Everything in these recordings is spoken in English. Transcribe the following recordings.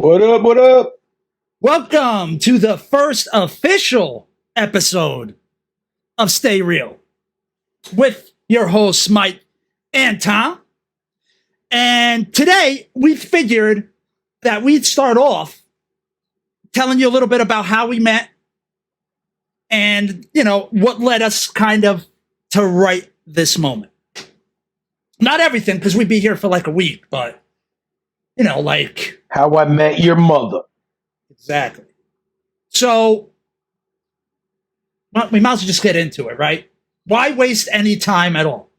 What up? What up? Welcome to the first official episode of Stay Real with your hosts, Mike and Tom. And today we figured that we'd start off telling you a little bit about how we met and, what led us kind of to right this moment. Not everything, because we'd be here for like a week, but, like... How I met your mother. Exactly. So, we might as well just get into it, right? Why waste any time at all?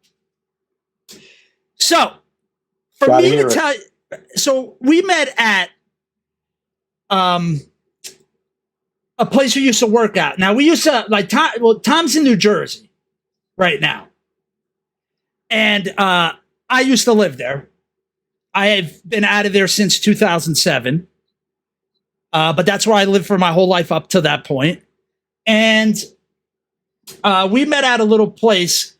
So, for Gotta me to hear it. tell you, so we met at a place we used to work at. Now, we used to, Tom's in New Jersey right now. And I used to live there. I have been out of there since 2007. But that's where I lived for my whole life up to that point. And we met at a little place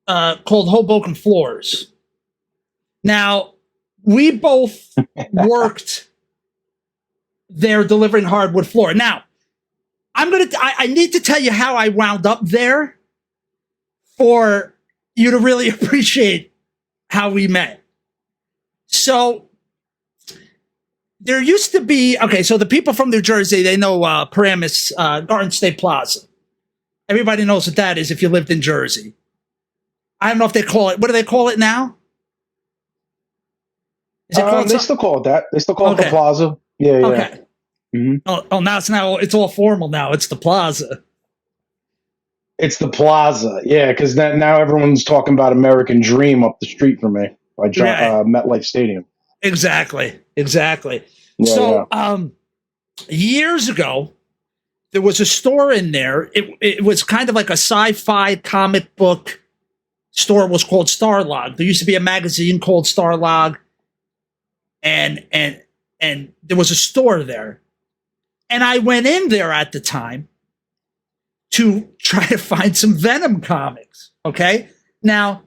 called Hoboken Floors. Now, we both worked there delivering hardwood floor. Now, I need to tell you how I wound up there for you to really appreciate how we met. So, there used to be, so the people from New Jersey, they know Paramus, Garden State Plaza. Everybody knows what that is if you lived in Jersey. I don't know if they call it, what do they call it now? Is it called They still call it that. They still call it the Plaza. Yeah. Okay. Mm-hmm. Now it's all formal now. It's the Plaza. It's the Plaza. Yeah, because now everyone's talking about American Dream up the street from me by MetLife Stadium. Exactly. Yeah, so, years ago, there was a store in there. It was kind of like a sci-fi comic book store. It was called Starlog. There used to be a magazine called Starlog, and there was a store there. And I went in there at the time to try to find some Venom comics. Okay, now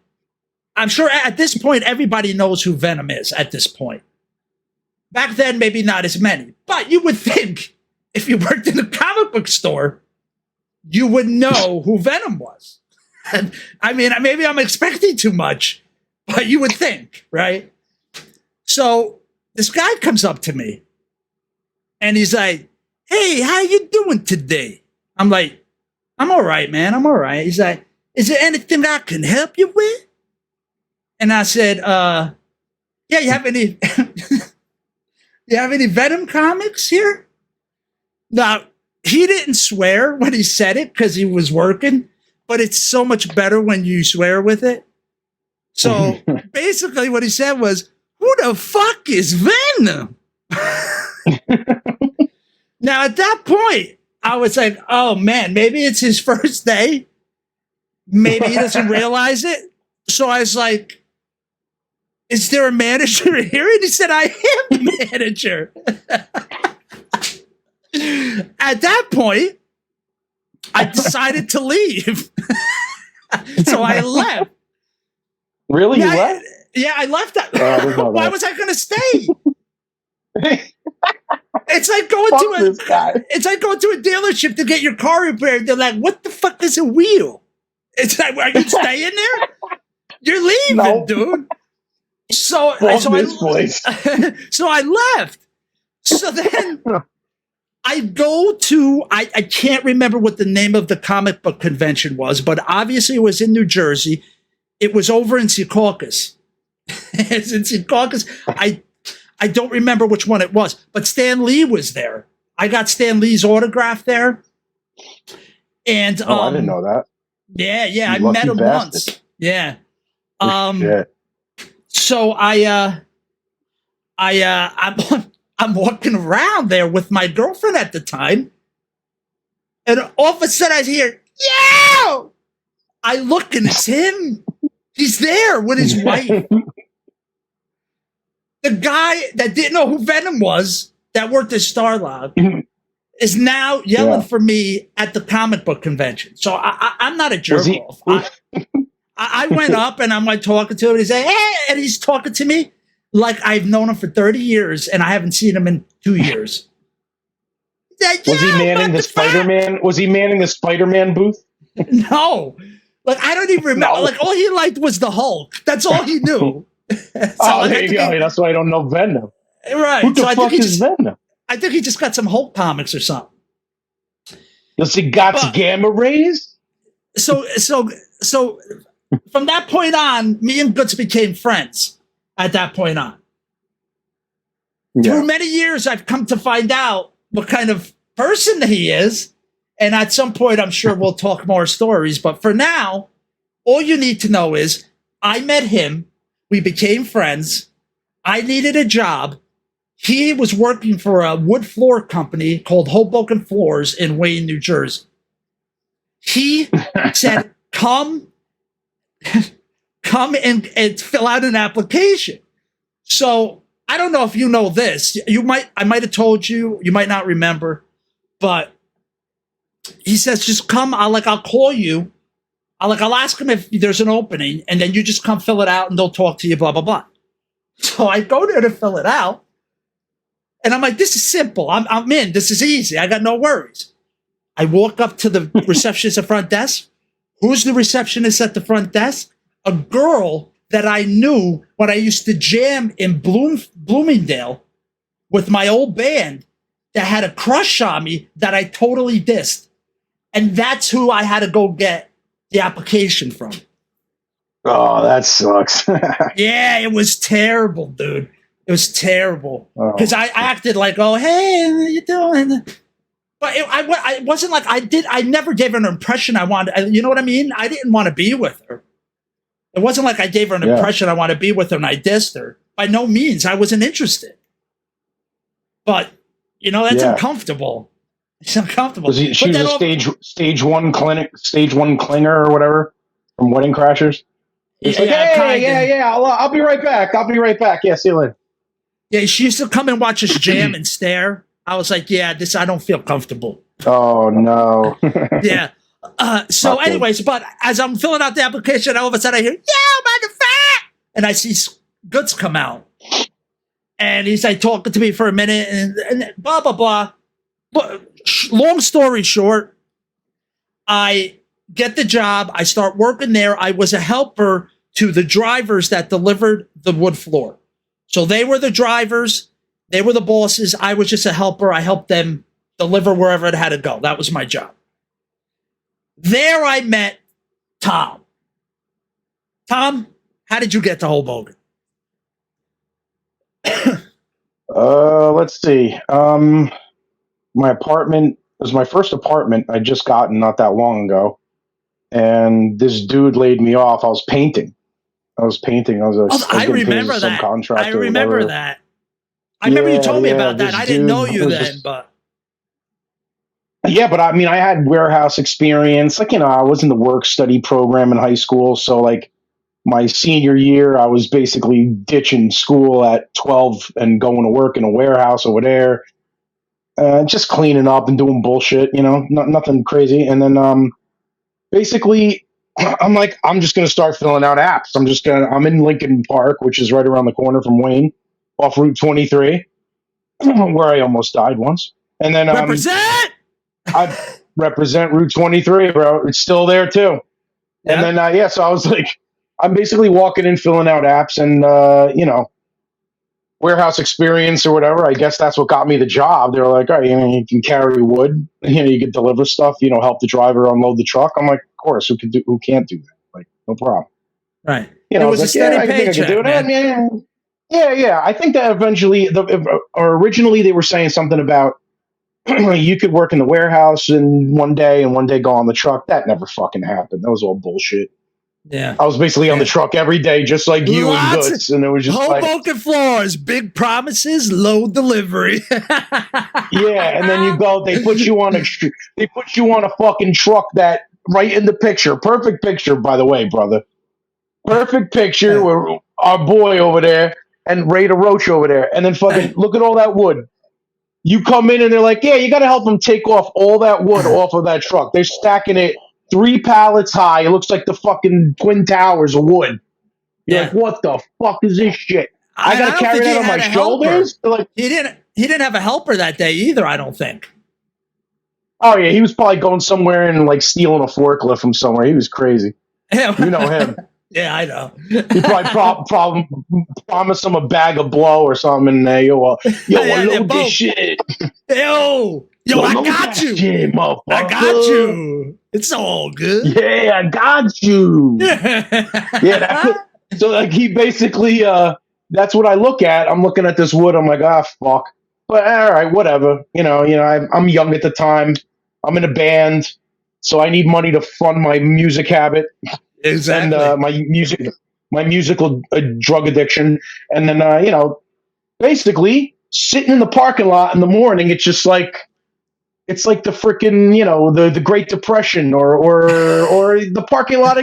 I'm sure at this point everybody knows who Venom is. At this point. Back then, maybe not as many, but you would think if you worked in a comic book store, you would know who Venom was. And, I mean, maybe I'm expecting too much, but you would think, right? So this guy comes up to me and he's like, "Hey, how you doing today?" I'm like, "I'm all right, man. I'm all right." He's like, "Is there anything I can help you with?" And I said, "Yeah, you have any... You have any Venom comics here?" Now, he didn't swear when he said it because he was working, but it's so much better when you swear with it. So basically what he said was, "Who the fuck is Venom?" Now, at that point, I was like, oh man, maybe it's his first day. Maybe he doesn't realize it. So I was like, "Is there a manager here?" And he said, "I am the manager." At that point, I decided to leave. So I left. Really? Yeah, You left? I left. Why was I going to stay? It's like going It's like going to a dealership to get your car repaired. They're like, "What the fuck is a wheel?" It's like, "Are you staying there? You're leaving, dude." So I left. So then I go to, I can't remember what the name of the comic book convention was, but obviously it was in New Jersey. It was over in Secaucus. It's in Secaucus. I don't remember which one it was, but Stan Lee was there. I got Stan Lee's autograph there. And I didn't know that. Yeah, I met him once. Yeah. Shit. So I'm walking around there with my girlfriend at the time, and all of a sudden I hear, "Yo!" I look and it's him. He's there with his wife. The guy that didn't know who Venom was, that worked at Starlog, is now yelling for me at the comic book convention. So I'm not a jerk off. I went up and I'm like talking to him. And he's like, "Hey," and he's talking to me. like I've known him for 30 years and I haven't seen him in 2 years. Was he manning the Spider-Man? Was he manning the Spider-Man booth? No. Like, I don't even remember. No. Like, all he liked was the Hulk. That's all he knew. Oh, there you go. That's why I don't know Venom. Right. Who the So fuck is Venom? I think he just got some Hulk comics or something. Does he got But- gamma rays? So from that point on, me and Goods became friends at that point on. Through many years, I've come to find out what kind of person he is. And at some point, I'm sure we'll talk more stories. But for now, all you need to know is I met him. We became friends. I needed a job. He was working for a wood floor company called Hoboken Floors in Wayne, New Jersey. He said, come and fill out an application. So I don't know if you know this. I might have told you. You might not remember, but he says, just come. I'll call you. I'll ask him if there's an opening, and then you just come fill it out, and they'll talk to you. Blah blah blah. So I go there to fill it out, and I'm like, this is simple. I'm in. This is easy. I got no worries. I walk up to the receptionist at the front desk. Who's the receptionist at the front desk? A girl that I knew when I used to jam in Bloomingdale with my old band that had a crush on me that I totally dissed. And that's who I had to go get the application from. Oh, that sucks. Yeah, it was terrible, dude. It was terrible. Because I acted like, oh, hey, how you doing? But I wasn't like I never gave her an impression I wanted. You know what I mean? I didn't want to be with her. It wasn't like I gave her an impression I want to be with her and I dissed her. By no means. I wasn't interested. But, that's uncomfortable. It's uncomfortable. She was a stage one clinger or whatever from Wedding Crashers. It's I'll be right back. Yeah, see you later. Yeah, she used to come and watch us jam and stare. I was like, I don't feel comfortable. Oh, no. Yeah. So anyways, but as I'm filling out the application, all of a sudden I hear, motherfucker! And I see Goods come out. And he's like talking to me for a minute and blah, blah, blah. But long story short, I get the job. I start working there. I was a helper to the drivers that delivered the wood floor. So they were the drivers. They were the bosses. I was just a helper. I helped them deliver wherever it had to go. That was my job. There I met Tom. Tom, how did you get to Hoboken? Let's see. My apartment was my first apartment I just gotten not that long ago. And this dude laid me off. I was painting. I was I remember that. I remember that. I remember you told me about that. I didn't know you then, but. Yeah, but I mean, I had warehouse experience. I was in the work-study program in high school. So, my senior year, I was basically ditching school at 12 and going to work in a warehouse over there. Just cleaning up and doing bullshit, nothing crazy. And then basically, I'm like, I'm just going to start filling out apps. I'm in Lincoln Park, which is right around the corner from Wayne, off Route 23, where I almost died once. And then represent! I represent Route 23, bro. It's still there too. Yeah. And then, so I was like, I'm basically walking in, filling out apps and, warehouse experience or whatever. I guess that's what got me the job. They were like, all right, you can carry wood, you can deliver stuff, help the driver unload the truck. I'm like, of course, who can't do that? Like, no problem. Right. It was a steady paycheck, man. Yeah. I think that eventually, originally they were saying something about, you could work in the warehouse in one day go on the truck. That never fucking happened. That was all bullshit. Yeah. I was basically on the truck every day, just like you and Goods. And it was just Hoboken Floors, big promises, low delivery. Yeah. And then you go, they put you on a fucking truck that right in the picture. Perfect picture, by the way, brother. Perfect picture where our boy over there and Ray Roach over there. And then fucking look at all that wood. You come in and they're like, yeah, you got to help them take off all that wood off of that truck. They're stacking it 3 pallets high. It looks like the fucking Twin Towers of wood. You're like, what the fuck is this shit? I got to carry that on my shoulders. Like, he didn't have a helper that day either, I don't think. Oh yeah, he was probably going somewhere and like stealing a forklift from somewhere. He was crazy. You know him. Yeah, I know. He probably promised him a bag of blow or something. And yo, load this shit. Yo, I got you. Shit, I got you. It's all good. Yeah, I got you. So like he basically, that's what I look at. I'm looking at this wood. I'm like, fuck. But all right, whatever. I'm young at the time. I'm in a band, so I need money to fund my music habit. Exactly. And my musical drug addiction. And then, basically sitting in the parking lot in the morning, it's just like, it's like the freaking, the Great Depression or the parking lot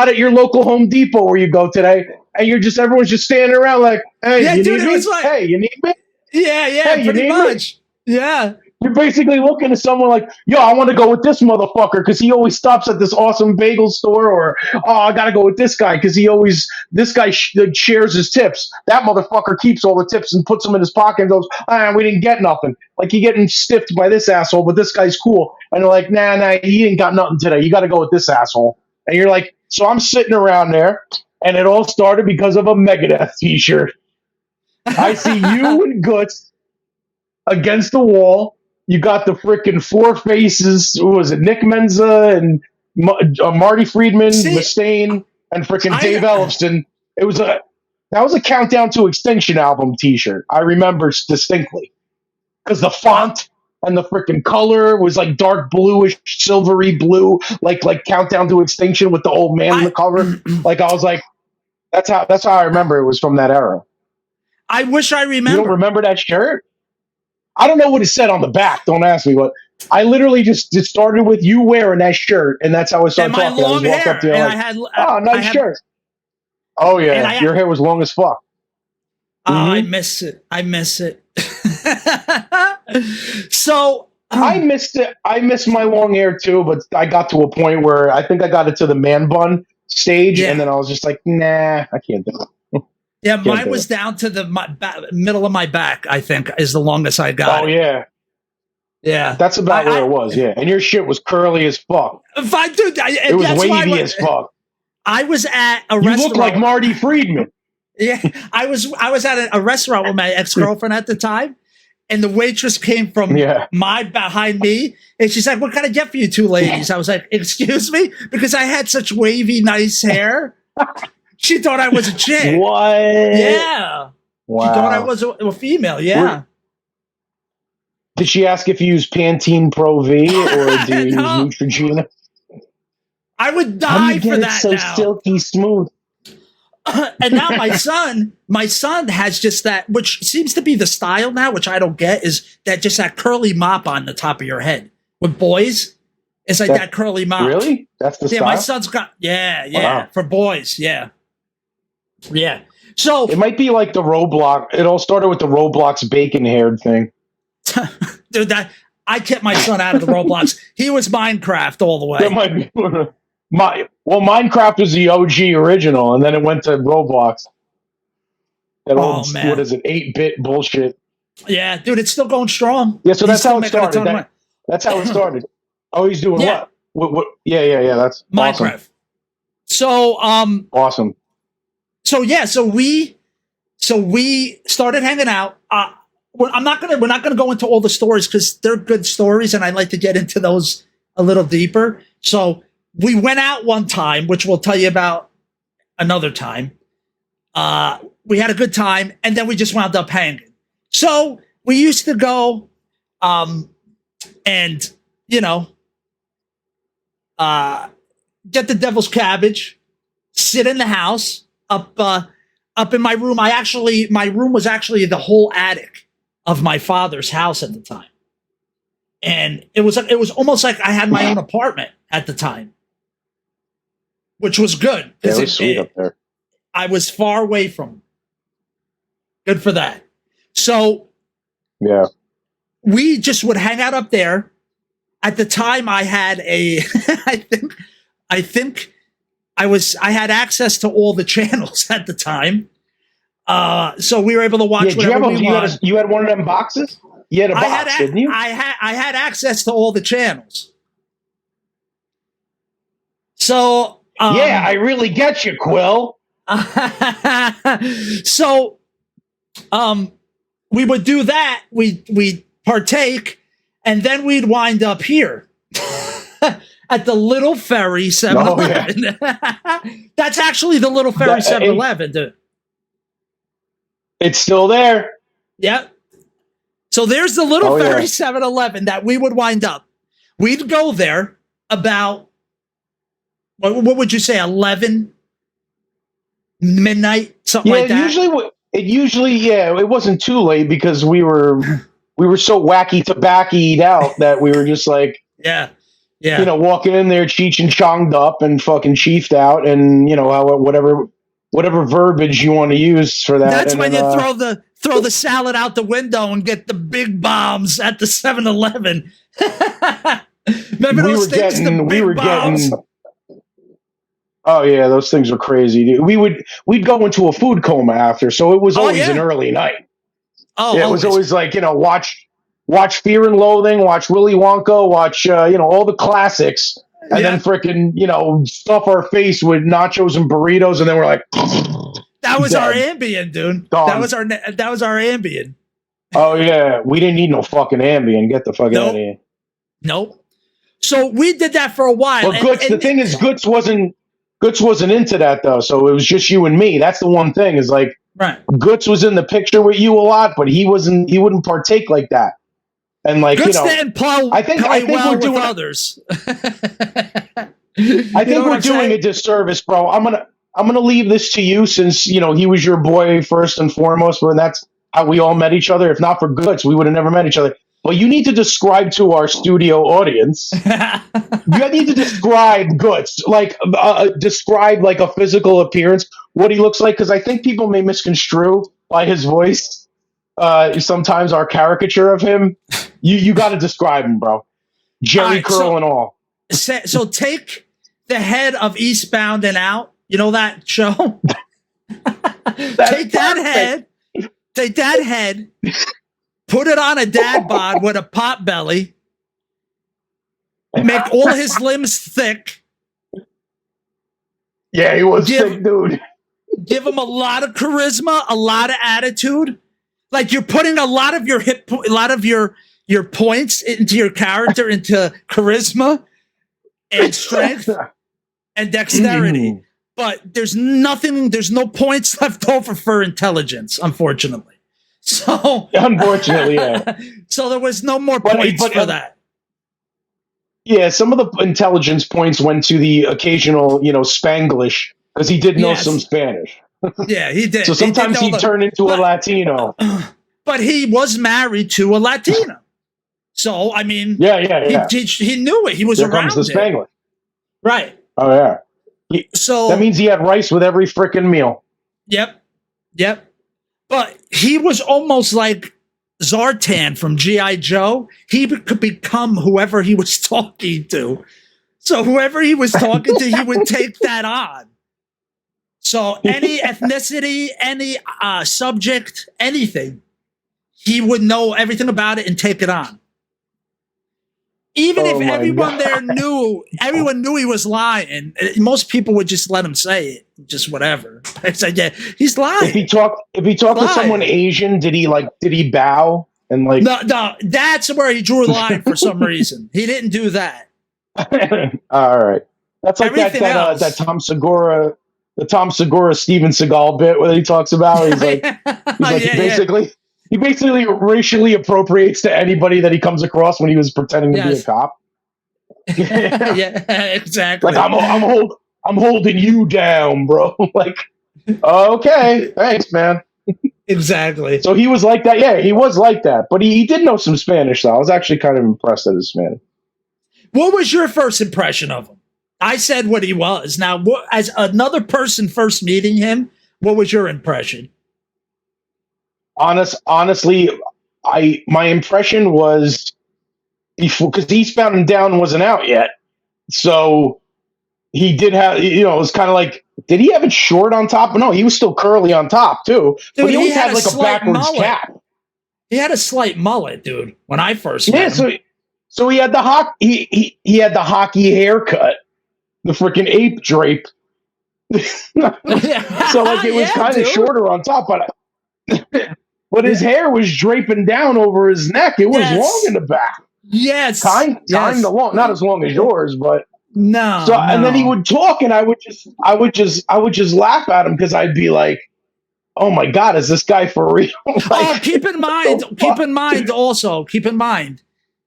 at your local Home Depot where you go today. And everyone's just standing around like, hey, you need me? Hey, you need me? Yeah, hey, pretty much. Me? Yeah. You're basically looking at someone like, yo, I want to go with this motherfucker because he always stops at this awesome bagel store, or, oh, I got to go with this guy because this guy shares his tips. That motherfucker keeps all the tips and puts them in his pocket and goes, we didn't get nothing. Like, you're getting stiffed by this asshole, but this guy's cool. And they're like, nah, he ain't got nothing today. You got to go with this asshole. And you're like, so I'm sitting around there, and it all started because of a Megadeth t-shirt. I see you and Guts against the wall. You got the freaking Four Faces. Who was it? Nick Menza and Marty Friedman, Mustaine, and freaking Dave Ellefson. That was a Countdown to Extinction album T-shirt. I remember distinctly because the font and the freaking color was like dark bluish, silvery blue, like Countdown to Extinction with the old man in the cover. Like I was like, that's how I remember it was from that era. I wish I remember. You don't remember that shirt? I don't know what it said on the back. Don't ask me what. I literally it started with you wearing that shirt, and that's how I started talking. My long hair, up to you, and like, nice shirt. Oh yeah, your hair was long as fuck. Oh, I miss it. So I missed it. I miss my long hair too, but I got to a point where I think I got it to the man bun stage, and then I was just like, nah, I can't do it. Yeah, mine was down to the middle of my back, I think, is the longest I got. Oh, yeah. Yeah. That's about where it was, yeah. And your shit was curly as fuck. It was wavy as fuck. I was at a restaurant. You look like Marty Friedman. Yeah. I was at a restaurant with my ex-girlfriend at the time, and the waitress came from behind me, and she's like, what can I get for you two ladies? I was like, excuse me? Because I had such wavy, nice hair. She thought I was a chick. What? Yeah. Wow. She thought I was a female. Yeah. Did she ask if you use Pantene Pro V or do you use Neutrogena? I would die for that so now. Silky smooth. And now my son has just that, which seems to be the style now, which I don't get, is that curly mop on the top of your head. With boys, it's like that curly mop. Really? That's the style? My son's got, wow. For boys, yeah. So it might be like the Roblox. It all started with the Roblox bacon haired thing. Dude, I kept my son out of the Roblox. He was Minecraft all the way. That might be Minecraft was the OG original, and then it went to Roblox. That old, man. What is it? 8-bit bullshit. Yeah, dude, it's still going strong. Yeah, so that's how it started. That's how it started. Oh, he's doing what? Yeah. That's Minecraft. Awesome. So awesome. So we started hanging out. We're not gonna go into all the stories because they're good stories, and I like to get into those a little deeper. So we went out one time, which we'll tell you about another time. We had a good time, and then we just wound up hanging. So we used to go, and get the devil's cabbage, sit in the house. Up in my room. My room was actually the whole attic of my father's house at the time. And it was almost like I had my own apartment at the time, which was good. Yeah, it was sweet up there. I was far away from him. Good for that. So yeah, we just would hang out up there. At the time I had I had access to all the channels at the time. So we were able to watch whatever we want. You had one of them boxes? You had a box, didn't you? I had access to all the channels. So yeah, I really get you, Quill. So we would do that. We'd partake, and then we'd wind up here at the Little Ferry 7-Eleven. Oh, yeah. That's actually the Little Ferry 7-Eleven, dude. It's still there. Yep. So there's the Little Ferry 7-Eleven that we would wind up. We'd go there about, what would you say, 11 midnight, something like that? It wasn't too late because we were so wacky tobaccoed out that we were just like, yeah, walking in there, cheech and chonged up and fucking chiefed out, and whatever verbiage you want to use for that. That's when you throw the salad out the window and get the big bombs at the 7-Eleven. Remember those things? Oh yeah, those things were crazy, dude. We'd go into a food coma after, so it was always an early night. Oh, yeah, it was always like, watch Fear and Loathing, watch Willy Wonka, watch all the classics, and then frickin' stuff our face with nachos and burritos, and then we're like, that was our Ambien, dude. Gone. That was our Ambien. Oh yeah, we didn't need no fucking Ambien. Get the fuck out of here. Nope. So we did that for a while. But the thing is, Goots wasn't into that though, so it was just you and me. That's the one thing is like, right. Goots was in the picture with you a lot, but he wouldn't partake like that. And like, Goots didn't I think we're doing others. I think we're doing a disservice, bro. I'm gonna leave this to you since he was your boy first and foremost, and that's how we all met each other. If not for Goots, we would have never met each other. But you need to describe to our studio audience. You need to describe Goots, like describe like a physical appearance, what he looks like, because I think people may misconstrue by his voice. Sometimes our caricature of him. You got to describe him, bro. Jerry curl and all. So take the head of Eastbound and Out. You know that show? Take that head, put it on a dad bod with a pot belly, make all his limbs thick. Yeah, he was thick, dude. Give him a lot of charisma, a lot of attitude. Like you're putting a lot of your points into your character, into charisma and strength and dexterity. But there's no points left over for intelligence, unfortunately. So unfortunately, yeah. So there was no more points for that. Yeah, some of the intelligence points went to the occasional, Spanglish, because he did know some Spanish. Yeah, he did. So sometimes he'd turn into a Latino. But he was married to a Latina. So, I mean, yeah. He knew it. He was around comes the Spanglish. Right. Oh, yeah. So that means he had rice with every frickin' meal. Yep. But he was almost like Zartan from G.I. Joe. He could become whoever he was talking to. So whoever he was talking to, he would take that on. So any ethnicity, any subject, anything, he would know everything about it and take it on. Even if everyone there knew he was lying, most people would just let him say it, just whatever. It's like, yeah, he's lying. If he talked to someone Asian, did he bow and like? No, that's where he drew a line for some reason. He didn't do that. All right, that's like that Tom Segura, the Tom Segura Steven Seagal bit where he talks about. He's like He basically racially appropriates to anybody that he comes across when he was pretending to be a cop. Yeah, exactly. Like I'm holding you down, bro. Like, okay, thanks, man. Exactly. So he was like that. Yeah, he was like that. But he did know some Spanish, though. I was actually kind of impressed at his Spanish. What was your first impression of him? I said what he was. Now, as another person first meeting him, what was your impression? Honestly, my impression was because Eastbound and Down wasn't out yet, so he did have, it was kind of like Did he have it short on top? No, he was still curly on top too. Dude, but he always had like a slight backwards mullet. cap. He had a slight mullet, dude. When I first met him. So he had the he had the hockey haircut, the freaking ape drape. So like it was kind of shorter on top, but his hair was draping down over his neck. It was long in the back. Yes, kind of long, not as long as yours, but no. So and then he would talk, and I would just laugh at him because I'd be like, "Oh my god, is this guy for real?" Like, keep in mind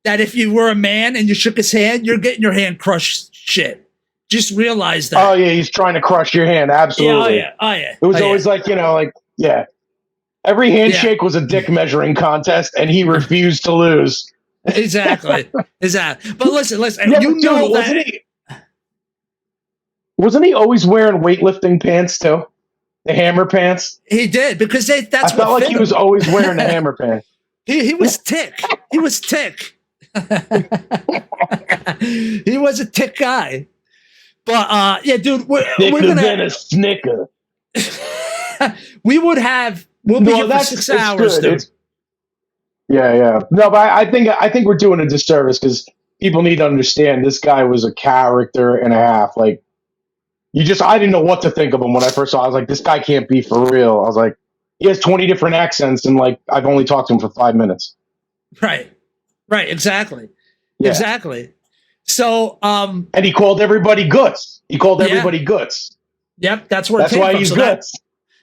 that if you were a man and you shook his hand, you're getting your hand crushed. Shit, just realize that. Oh yeah, he's trying to crush your hand. Absolutely. Oh yeah. It was always like every handshake was a dick measuring contest, and he refused to lose. Exactly. But listen. You know that. Wasn't he always wearing weightlifting pants too? The hammer pants? He did, because that's I felt like he was always wearing the hammer pants. He was tick. He was tick. He was a tick guy. But yeah, dude, we're gonna than a snicker. We'll be here for 6 hours, dude. Yeah. No, but I think we're doing a disservice because people need to understand this guy was a character and a half. Like, I didn't know what to think of him when I first saw him. I was like, this guy can't be for real. I was like, he has 20 different accents, and like, I've only talked to him for 5 minutes. Right. Exactly. Yeah. Exactly. So, and he called everybody Guts. Everybody Guts. Yep. That's why he's Guts.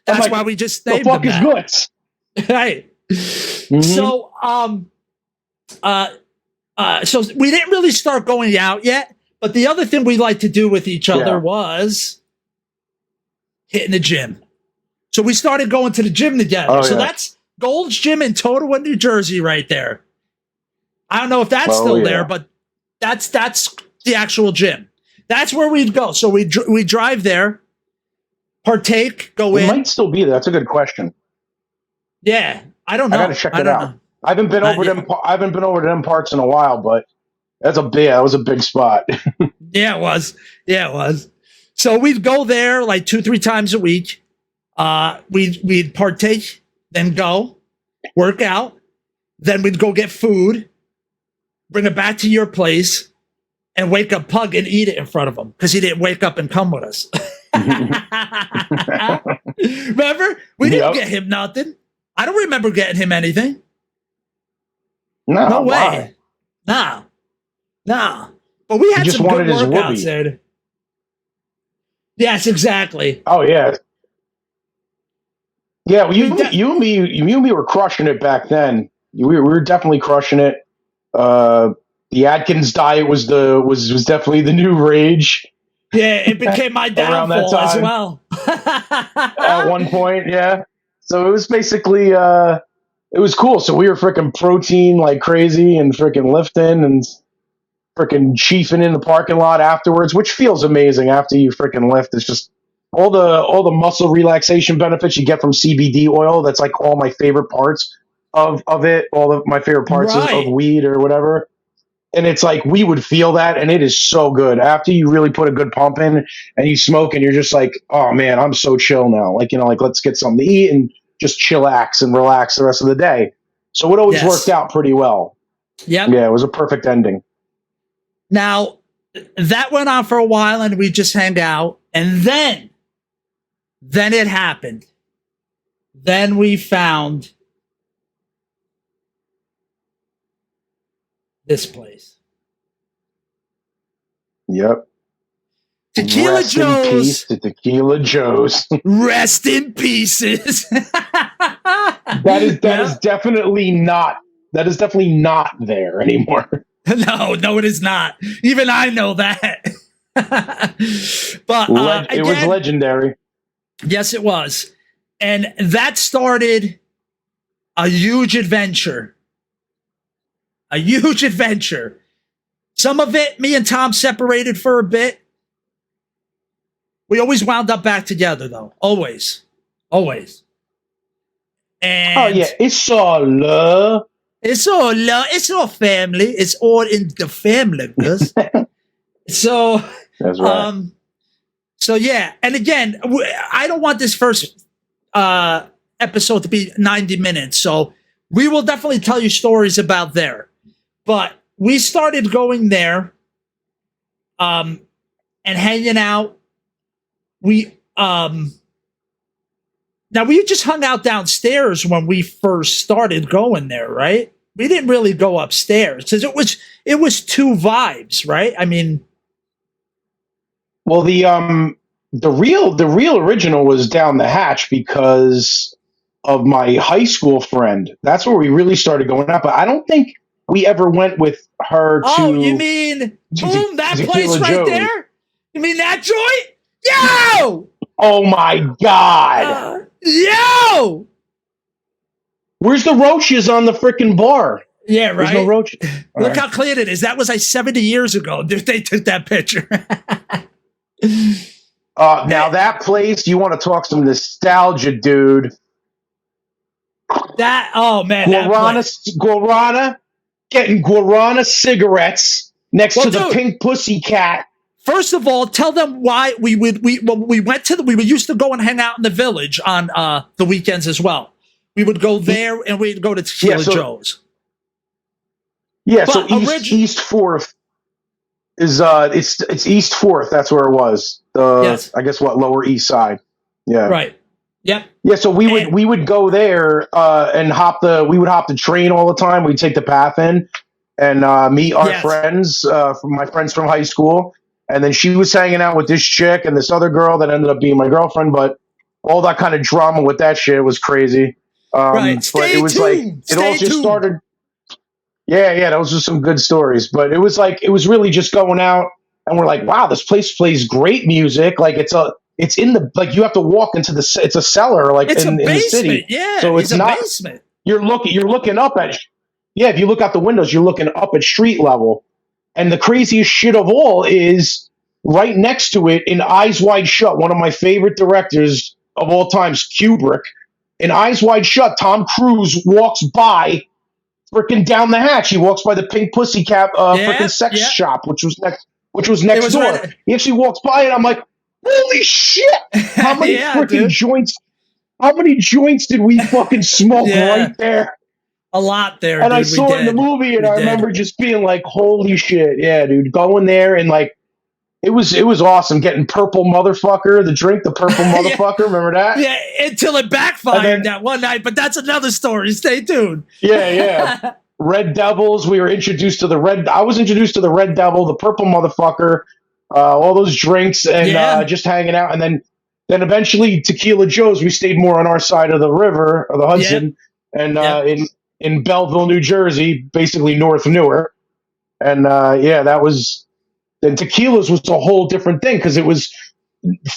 That's like, why we just named the fuck him is that. Guts? Right. Mm-hmm. So we didn't really start going out yet, but the other thing we like to do with each other was hitting the gym. So we started going to the gym together. That's Gold's Gym in Totowa, New Jersey, right there. I don't know if that's still there, but that's the actual gym. That's where we'd go. So we drive there, partake, go in. It might still be there. That's a good question. Yeah, I don't know. I gotta check it out. I haven't been over them. I haven't been over to them parts in a while, but that was a big spot. Yeah, it was. So we'd go there like 2-3 times a week. We'd partake, then go work out, then we'd go get food, bring it back to your place, and wake up Pug and eat it in front of him because he didn't wake up and come with us. Remember? We didn't get him nothing. I don't remember getting him anything. No way. Nah. But we had some good workouts there. Yes, exactly. Oh yeah. Yeah, well, you and me were crushing it back then. We were definitely crushing it. The Atkins diet was definitely the new rage. Yeah, it became my downfall as well. At one point, yeah. So it was basically it was cool. So we were freaking protein like crazy and freaking lifting and freaking chiefing in the parking lot afterwards, which feels amazing after you freaking lift. It's just all the muscle relaxation benefits you get from CBD oil. That's like all my favorite parts of it. All of my favorite parts of weed or whatever. And it's like we would feel that, and it is so good after you really put a good pump in and you smoke, and you're just like, oh man, I'm so chill now. Like, like let's get something to eat and just chillax and relax the rest of the day. So it always worked out pretty well. Yep. Yeah, it was a perfect ending. Now that went on for a while, and we just hang out, and then it happened. Then we found this place. Yep. Tequila Rest Joe's. In peace to Tequila Joe's. Rest in pieces. That is definitely not there anymore. No, it is not. Even I know that. But it was legendary. Yes, it was. And that started a huge adventure. Some of it, me and Tom separated for a bit. We always wound up back together, though. Always. And it's all love. It's all love. It's all family. It's all in the family, guys. So, that's right. So yeah, and again, I don't want this first episode to be 90 minutes. So we will definitely tell you stories about there. But we started going there and hanging out. We now we just hung out downstairs when we first started going there, right? We didn't really go upstairs because it was two vibes, right? I mean, Well, the real original was down the hatch because of my high school friend. That's where we really started going out. But I don't think we ever went with her to. oh, you mean boom, that place right Joe's. there? You mean that joint? Yo! Oh my God! Yo! Where's the roaches on the freaking bar? Yeah, right. There's no roaches. All Look right. how clean it is. That was like 70 years ago. They took that picture. Now that place, you want to talk some nostalgia, dude? Oh man, that place. Guarana, getting Guarana cigarettes next Well, to the dude. Pink Pussycat. First of all, tell them why we used to go and hang out in the village on the weekends as well. We would go there and we'd go to Tequila Joe's. Yeah, But so East Fourth is it's East Fourth. That's where it was. Yes. I guess Lower East Side. Yeah. Right. Yep. Yeah. So we would go there and we would hop the train all the time. We'd take the path in and meet our friends from my friends from high school. And then she was hanging out with this chick and this other girl that ended up being my girlfriend. But all that kind of drama with that shit was crazy. Right. But it was it all just started. Yeah, those are some good stories. But it was really just going out, and we're like, wow, this place plays great music. Like it's in the you have to walk into it's a cellar it's in the city. Yeah, so it's not. Basement. You're looking up at. Yeah, if you look out the windows, you're looking up at street level, and the craziest shit of all is right next to it in Eyes Wide Shut. One of my favorite directors of all times, Kubrick. In Eyes Wide Shut, Tom Cruise walks by. Freaking down the hatch, he walks by the Pink Pussycat freaking sex shop, which was next door. Right. He actually walks by, and I'm like, "Holy shit! How many freaking joints? How many joints did we fucking smoke right there? A lot there." And I saw it in the movie, and I remember just being like, "Holy shit, yeah, dude!" Going there and it was awesome. Getting Purple Motherfucker, the drink, the Purple Motherfucker. Remember that? Yeah, until it backfired that one night. But that's another story. Stay tuned. Yeah. Red Devils. We were introduced to I was introduced to the Red Devil, the Purple Motherfucker, all those drinks, and just hanging out. And then eventually Tequila Joe's. We stayed more on our side of the river, or the Hudson, and in Belleville, New Jersey, basically North Newark. And that was. And Tequila's was a whole different thing because it was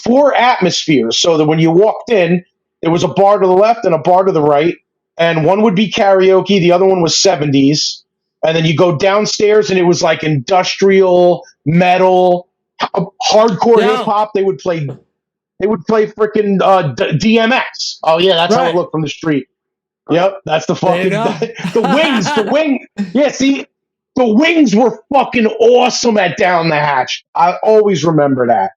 4 atmospheres. So that when you walked in, there was a bar to the left and a bar to the right. And one would be karaoke. The other one was 70s. And then you go downstairs and it was like industrial, metal, hardcore hip hop. They would play freaking DMX. Oh, yeah, that's how it looked from the street. Yep, that's the fucking the wing. Yeah, see. The wings were fucking awesome at Down the Hatch. I always remember that.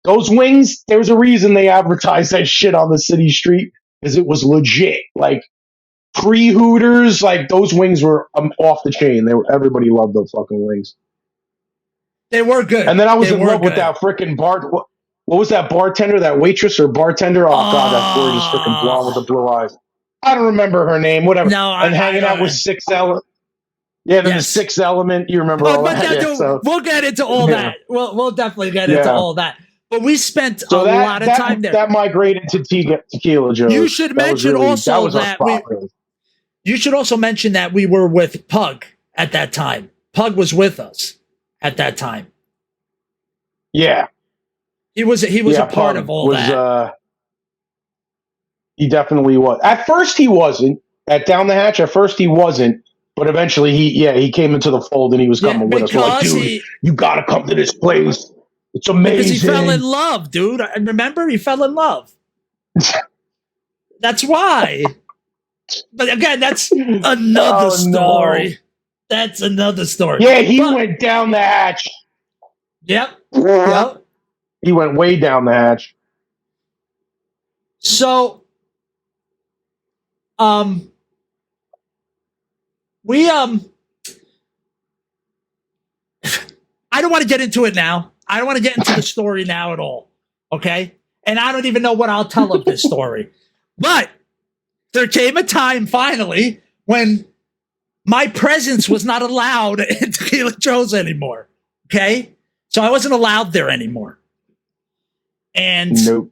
Those wings, there's a reason they advertised that shit on the city street, because it was legit. Like, pre-Hooters, those wings were off the chain. Everybody loved those fucking wings. They were good. And then I was in love with that freaking what was that bartender, that waitress or bartender? Oh, God, that gorgeous freaking blonde with the blue eyes. I don't remember her name, whatever. No, and hanging out with Six Elements. Yeah, the Sixth Element. You remember all that? We'll get into all that. We'll definitely get into all that. But we spent a lot of time there. That migrated to Tequila Joe's. You should mention also that you should also mention that we were with Pug at that time. Pug was with us at that time. Yeah, he was a part of all that. He definitely was. At first, he wasn't at Down the Hatch. At first, he wasn't. But eventually, he came into the fold and he was coming with us. We're like, dude, you got to come to this place. It's amazing. Because he fell in love, dude. I remember he fell in love. That's why. But again, that's another story. No. That's another story. Yeah, he went down the hatch. Yep. He went way down the hatch. So, we I don't want to get into it now. I don't want to get into the story now at all. Okay? And I don't even know what I'll tell of this story. But there came a time finally when my presence was not allowed in Tequila Joe's anymore. Okay? So I wasn't allowed there anymore. And Nope.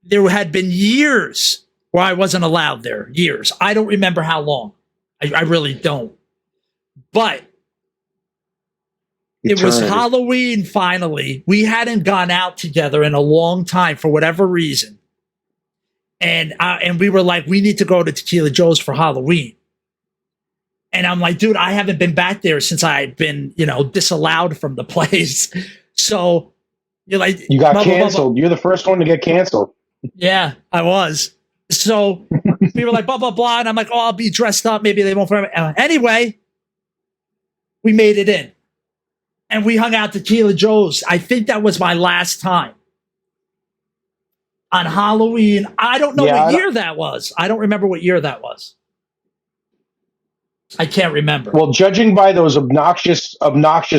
There had been years where I wasn't allowed there. Years. I don't remember how long. I really don't. But it was Eternity. Halloween finally. We hadn't gone out together in a long time for whatever reason. And we were like, we need to go to Tequila Joe's for Halloween. And I'm like, dude, I haven't been back there since I'd been, disallowed from the place. So you're like, You got blah, blah, blah, blah. canceled. You're the first one to get canceled. Yeah, I was. So we were like, blah, blah, blah. And I'm like, oh, I'll be dressed up. Maybe they won't. Anyway, we made it in. And we hung out Tequila Joe's. I think that was my last time. On Halloween. I don't know what year that was. I don't remember what year that was. I can't remember. Well, judging by those obnoxious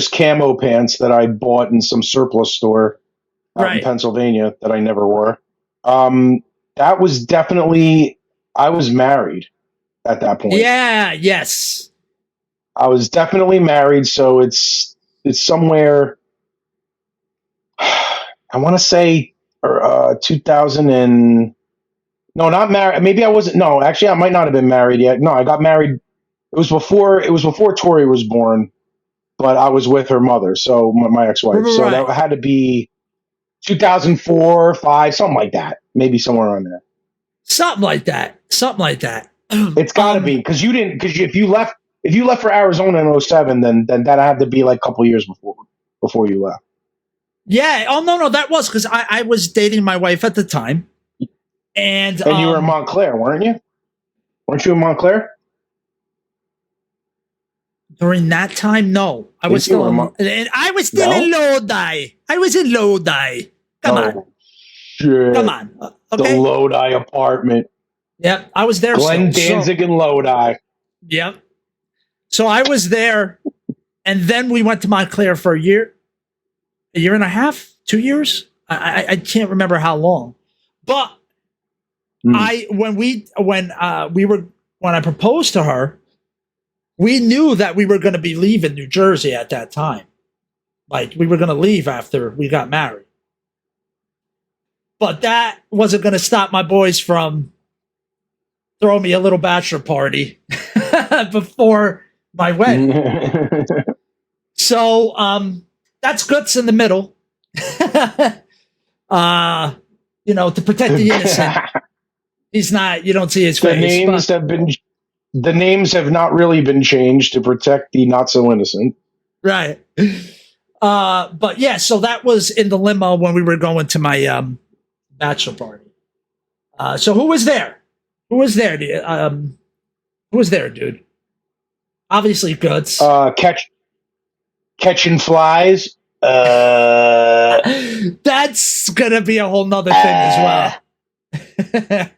camo pants that I bought in some surplus store out in Pennsylvania that I never wore, that was definitely, I was married at that point. Yeah, yes. I was definitely married, so it's somewhere, I want to say 2000 and, no, not married. Maybe I wasn't, no, actually I might not have been married yet. No, I got married. It was before Tori was born, but I was with her mother, so my ex-wife. Right. So that had to be 2004, 5, something like that. Maybe somewhere around there. Something like that. It's got to be because if you left for Arizona in 07, then that had to be like a couple years before you left. Yeah. Oh no, that was because I was dating my wife at the time, and you were in Montclair, weren't you? Weren't you in Montclair? During that time, no. I was still in Lodi. I was in Lodi. Come on. Shit. Come on. Okay. The Lodi apartment. Yep. I was there. Glenn Danzig and Lodi. Yep. So I was there, and then we went to Montclair for a year and a half, 2 years. I can't remember how long. But when I proposed to her, we knew that we were going to be leaving New Jersey at that time. Like, we were going to leave after we got married. But that wasn't going to stop my boys from throwing me a little bachelor party before my wedding. So, that's Guts in the middle. To protect the innocent. He's not, you don't see his face. The names have not really been changed to protect the not so innocent. Right. But yeah, so that was in the limo when we were going to my bachelor party. So who was there? Who was there, dude? Obviously Guts. Catching flies. That's gonna be a whole nother thing as well.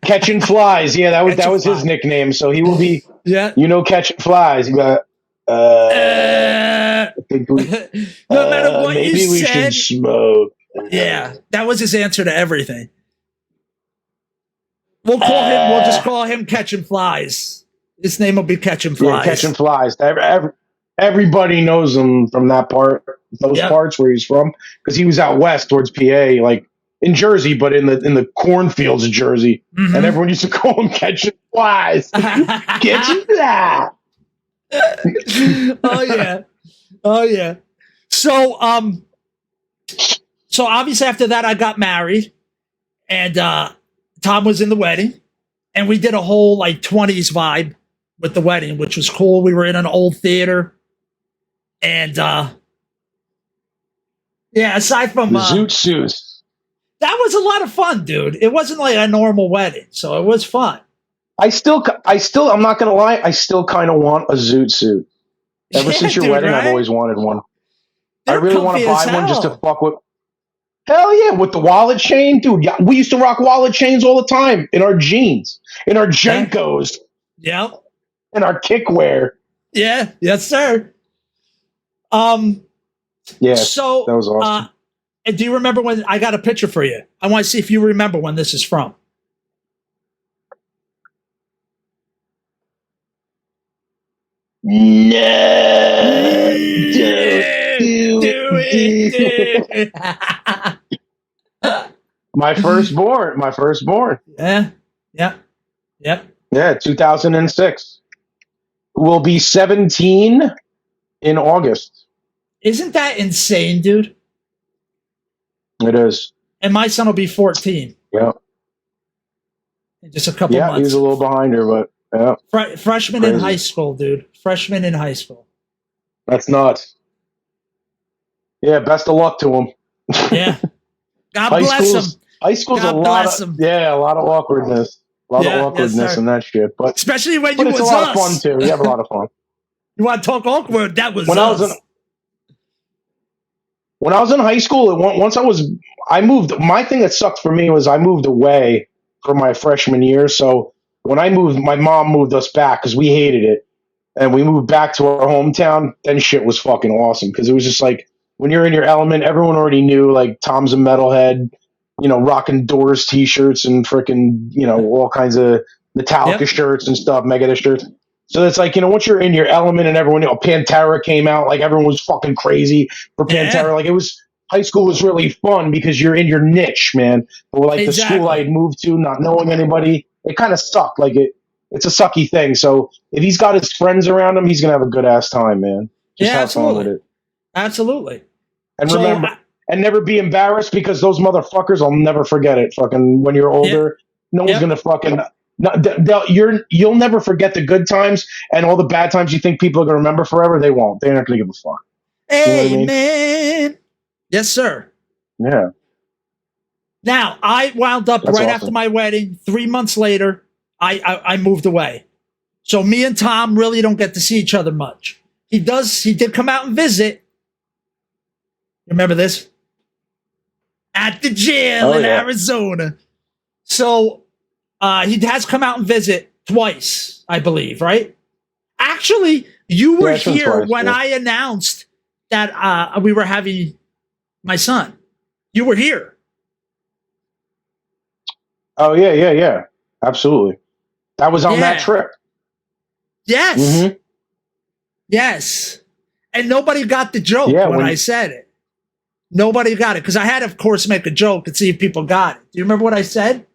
Catching flies, yeah, that was his nickname. So he will be, catching flies. You got, no matter what maybe you we said, should smoke. Yeah, that was his answer to everything. We'll just call him Catching Flies. His name will be Catching Flies. Yeah, Catching Flies. Everybody knows him from that part, parts where he's from, because he was out west towards PA, like in Jersey, but in the cornfields of Jersey, and everyone used to call him Catching Flies. Catching Flies. Oh yeah. So obviously after that I got married, and Tom was in the wedding, and we did a whole like 20s vibe with the wedding, which was cool. We were in an old theater, and aside from Zoot Suits. That was a lot of fun, dude. It wasn't like a normal wedding, so it was fun. I'm not gonna lie, I still kind of want a zoot suit. Ever since your wedding, right? I've always wanted one. I They're really want comfy to as buy one just to hell. fuck with. Hell yeah, with the wallet chain, dude. Yeah, we used to rock wallet chains all the time in our jeans, in our Yeah. Jenkos, Yeah. in our kickwear. Yeah. Yes, sir. Yes, So, that was awesome. and do you remember when I got a picture for you? I want to see if you remember when this is from. No, Do it. My firstborn, my firstborn. Yeah. Yeah. Yep. Yeah, 2006. Who will be 17 in August. Isn't that insane, dude? It is. And my son will be 14 Yeah. in just a couple Yeah, months. he's a little behind her, but yeah, Freshman in Crazy. high school, dude. Freshman in high school. that's nuts. Yeah, best of luck to him. Yeah. God High bless school's him. high school's God a lot bless of him. yeah, a lot of awkwardness. A lot Yeah, of awkwardness yes, sir. and that shit. But Especially when you it's was a lot us. of fun too. You have a lot of fun. You want to talk awkward? That was When us. When I was in high school, I moved. My thing that sucked for me was I moved away for my freshman year. So when I moved, my mom moved us back because we hated it, and we moved back to our hometown. Then shit was fucking awesome because it was just like when you're in your element, everyone already knew like Tom's a metalhead, rocking Doors t-shirts and freaking all kinds of Metallica Yep. shirts and stuff, Megadeth shirts. So it's like, once you're in your element and everyone, Pantera came out, like everyone was fucking crazy for Pantera. Yeah. Like high school was really fun because you're in your niche, man. But like the school I had moved to, not knowing anybody, it kind of sucked. Like it's a sucky thing. So if he's got his friends around him, he's going to have a good ass time, man. Just have fun with it. Absolutely. And remember, and never be embarrassed because those motherfuckers, I'll never forget it. Fucking when you're older, no one's going to fucking... No, you'll never forget the good times, and all the bad times you think people are going to remember forever. They won't. They're not going to give a fuck. Amen. Man. Yes, sir. Yeah. Now I wound up That's right awesome. after my wedding. 3 months later, I moved away. So me and Tom really don't get to see each other much. He did come out and visit. Remember this? At the jail in Arizona. So he has come out and visit twice, I believe, right? Actually, you were here when I announced that we were having my son. You were here. Oh, yeah. Absolutely. That was on that trip. Yes. Mm-hmm. Yes. And nobody got the joke when I said it. Nobody got it. Because I had, of course, make a joke and see if people got it. Do you remember what I said?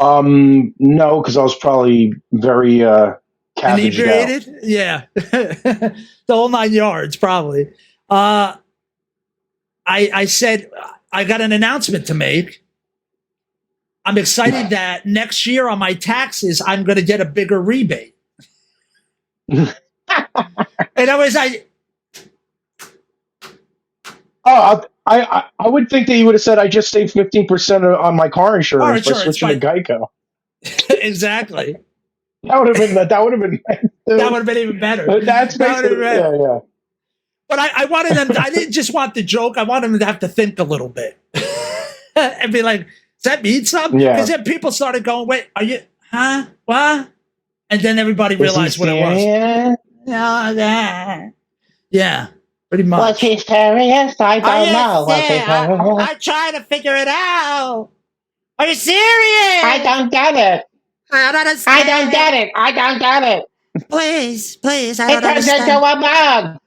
No, because I was probably very cabbaged out. Yeah. The whole 9 yards, probably. I said, I got an announcement to make. I'm excited that next year on my taxes, I'm going to get a bigger rebate. And I was like, oh, I would think that you would have said I just saved 15% on my car insurance by switching to Geico. Exactly. That would have been that would have been even better. That's basically yeah. But I wanted them. I didn't just want the joke. I wanted them to have to think a little bit and be like, "Does that mean something?" Yeah. Because then people started going, "Wait, are you? Huh? What?" And then everybody realized what it was. Yeah, pretty much. Was he serious? I don't know. Was he serious? I'm trying to figure it out. Are you serious? I don't get it. I don't understand. I don't get it. I don't get it. Please, I It turns into a bug.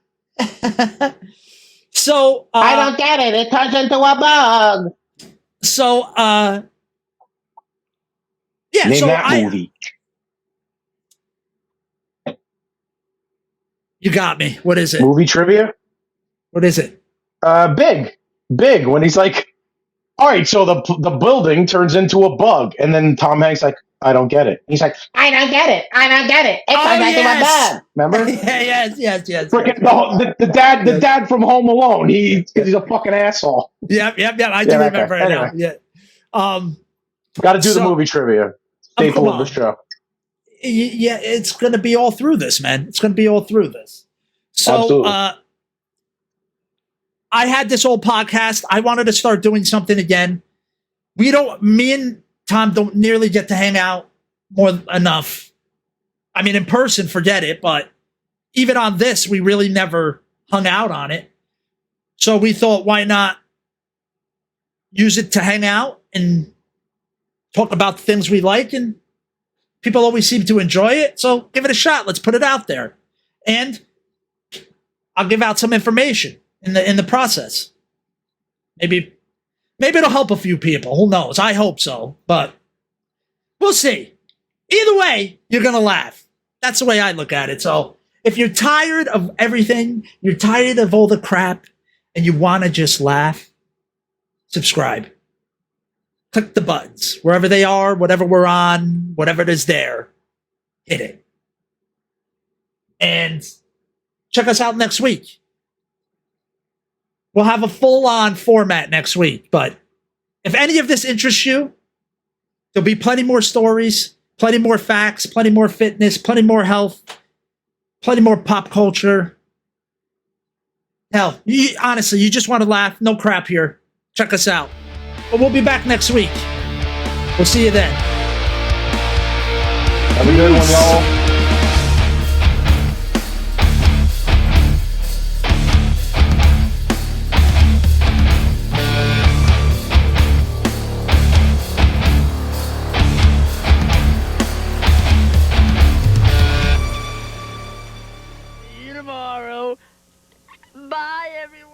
So I don't get it. It turns into a bug. So yeah. Name so that movie. You got me. What is it? Movie trivia? What is it? Big. When he's like, all right, so the building turns into a bug, and then Tom Hanks like, I don't get it. He's like, I don't get it. I don't get it. It turns into a bug. Remember? yes. Freaking the dad from Home Alone. He's a fucking asshole. Yep. I do remember it now. Yeah. Got to do the movie trivia. Staple of the show. Yeah, it's going to be all through this, man. It's going to be all through this. So Absolutely. I had this old podcast. I wanted to start doing something again. Me and Tom don't nearly get to hang out more enough. I mean, in person, forget it. But even on this, we really never hung out on it. So we thought, why not use it to hang out and talk about the things we like? And people always seem to enjoy it. So give it a shot. Let's put it out there. And I'll give out some information in the process. Maybe it'll help a few people. Who knows? I hope so. But we'll see. Either way, you're going to laugh. That's the way I look at it. So if you're tired of everything, you're tired of all the crap, and you want to just laugh, subscribe. Click the buttons. Wherever they are, whatever we're on, whatever it is there, hit it. And check us out next week. We'll have a full-on format next week. But if any of this interests you, there'll be plenty more stories, plenty more facts, plenty more fitness, plenty more health, plenty more pop culture. Hell, honestly, you just want to laugh. No crap here. Check us out. But we'll be back next week. We'll see you then. Have a good one, y'all. See you tomorrow. Bye, everyone.